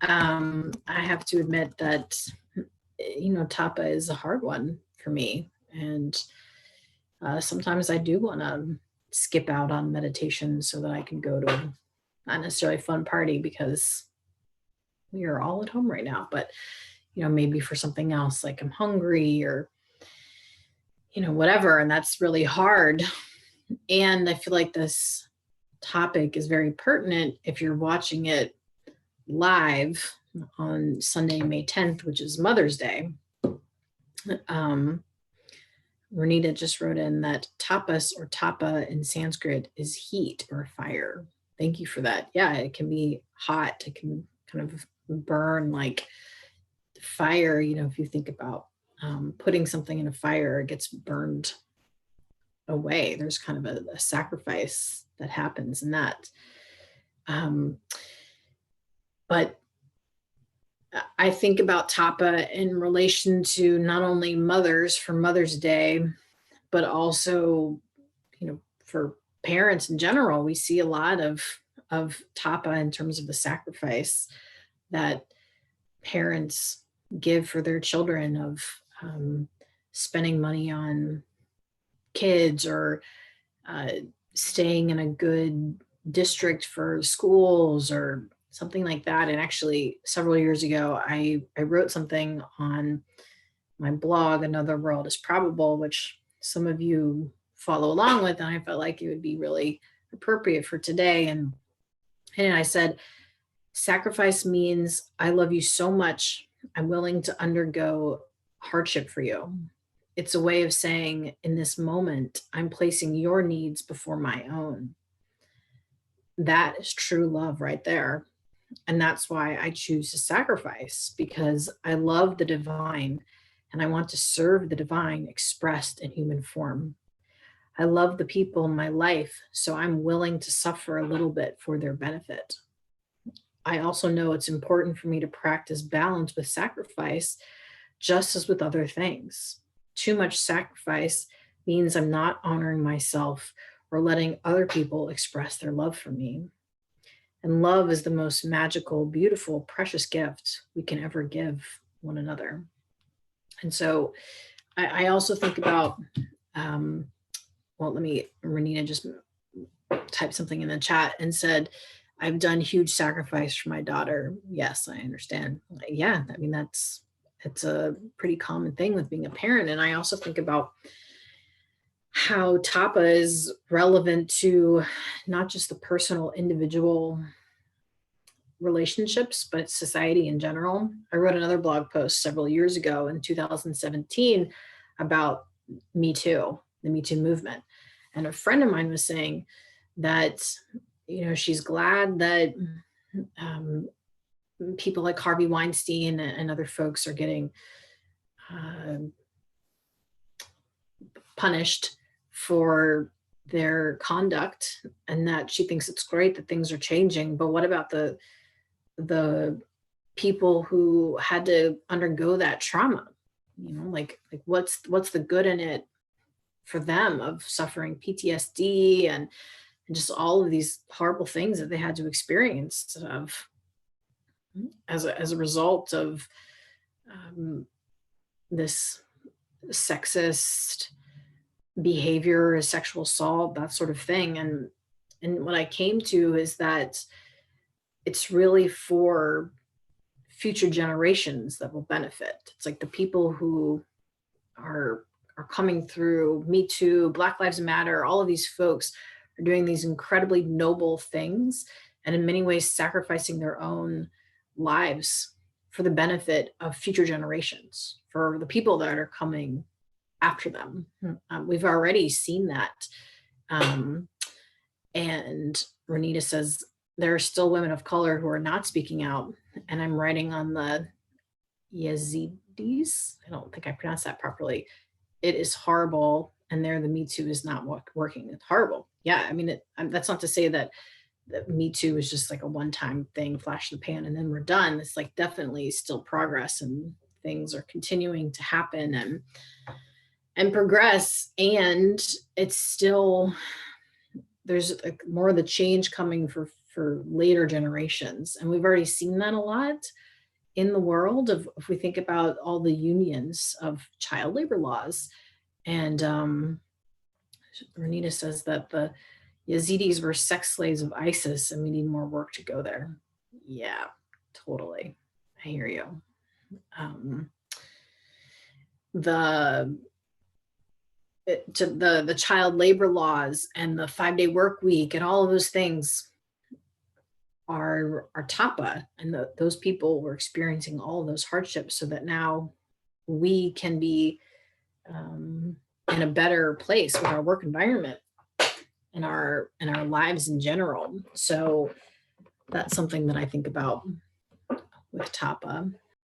I have to admit that, Tapa is a hard one for me. And sometimes I do want to skip out on meditation so that I can go to not necessarily a fun party because we are all at home right now, but, maybe for something else, like I'm hungry or, whatever. And that's really hard. And I feel like this topic is very pertinent if you're watching it live on Sunday, May 10th, which is Mother's Day. Um, Renita just wrote in that tapas or tapa in Sanskrit is heat or fire. Thank you for that. Yeah, it can be hot. It can kind of burn like fire. If you think about putting something in a fire, it gets burned away. There's kind of a sacrifice that happens in that. But I think about tapa in relation to not only mothers for Mother's Day, but also, for parents in general. We see a lot of tapa in terms of the sacrifice that parents give for their children, of spending money on kids or staying in a good district for schools or something like that. And actually, several years ago, I wrote something on my blog, Another World is Probable, which some of you follow along with, and I felt like it would be really appropriate for today. And I said, sacrifice means I love you so much, I'm willing to undergo hardship for you. It's a way of saying, in this moment, I'm placing your needs before my own. That is true love right there. And that's why I choose to sacrifice, because I love the divine and I want to serve the divine expressed in human form. I love the people in my life, so I'm willing to suffer a little bit for their benefit. I also know it's important for me to practice balance with sacrifice, just as with other things. Too much sacrifice means I'm not honoring myself or letting other people express their love for me. And love is the most magical, beautiful, precious gift we can ever give one another. And so I also think about, Renita just typed something in the chat and said, I've done huge sacrifice for my daughter. Yes, I understand. Yeah, I mean, it's a pretty common thing with being a parent. And I also think about how tapa is relevant to not just the personal individual relationships, but society in general. I wrote another blog post several years ago in 2017 about Me Too, the Me Too movement. And a friend of mine was saying that, she's glad that people like Harvey Weinstein and other folks are getting punished for their conduct, and that she thinks it's great that things are changing. But what about the people who had to undergo that trauma? Like what's the good in it for them, of suffering PTSD and just all of these horrible things that they had to experience as a result of this sexist behavior, sexual assault, that sort of thing. And what I came to is that it's really for future generations that will benefit. It's like the people who are coming through Me Too, Black Lives Matter, all of these folks are doing these incredibly noble things, and in many ways sacrificing their own lives for the benefit of future generations, for the people that are coming after them. We've already seen that. And Renita says, there are still women of color who are not speaking out. And I'm writing on the Yazidis. I don't think I pronounced that properly. It is horrible. And there, the Me Too is not working. It's horrible. Yeah, I mean, that's not to say that Me Too is just like a one-time thing, flash in the pan, and then we're done. It's like definitely still progress, and things are continuing to happen and progress. And it's still, there's like more of the change coming for for later generations. And we've already seen that a lot in the world of, if we think about all the unions of child labor laws. And Renita says that the Yazidis were sex slaves of ISIS and we need more work to go there. Yeah, totally. I hear you. Um, the the child labor laws and the 5-day work week and all of those things are Tapah, and those people were experiencing all of those hardships, so that now we can be in a better place with our work environment and our lives in general. So that's something that I think about with Tapah.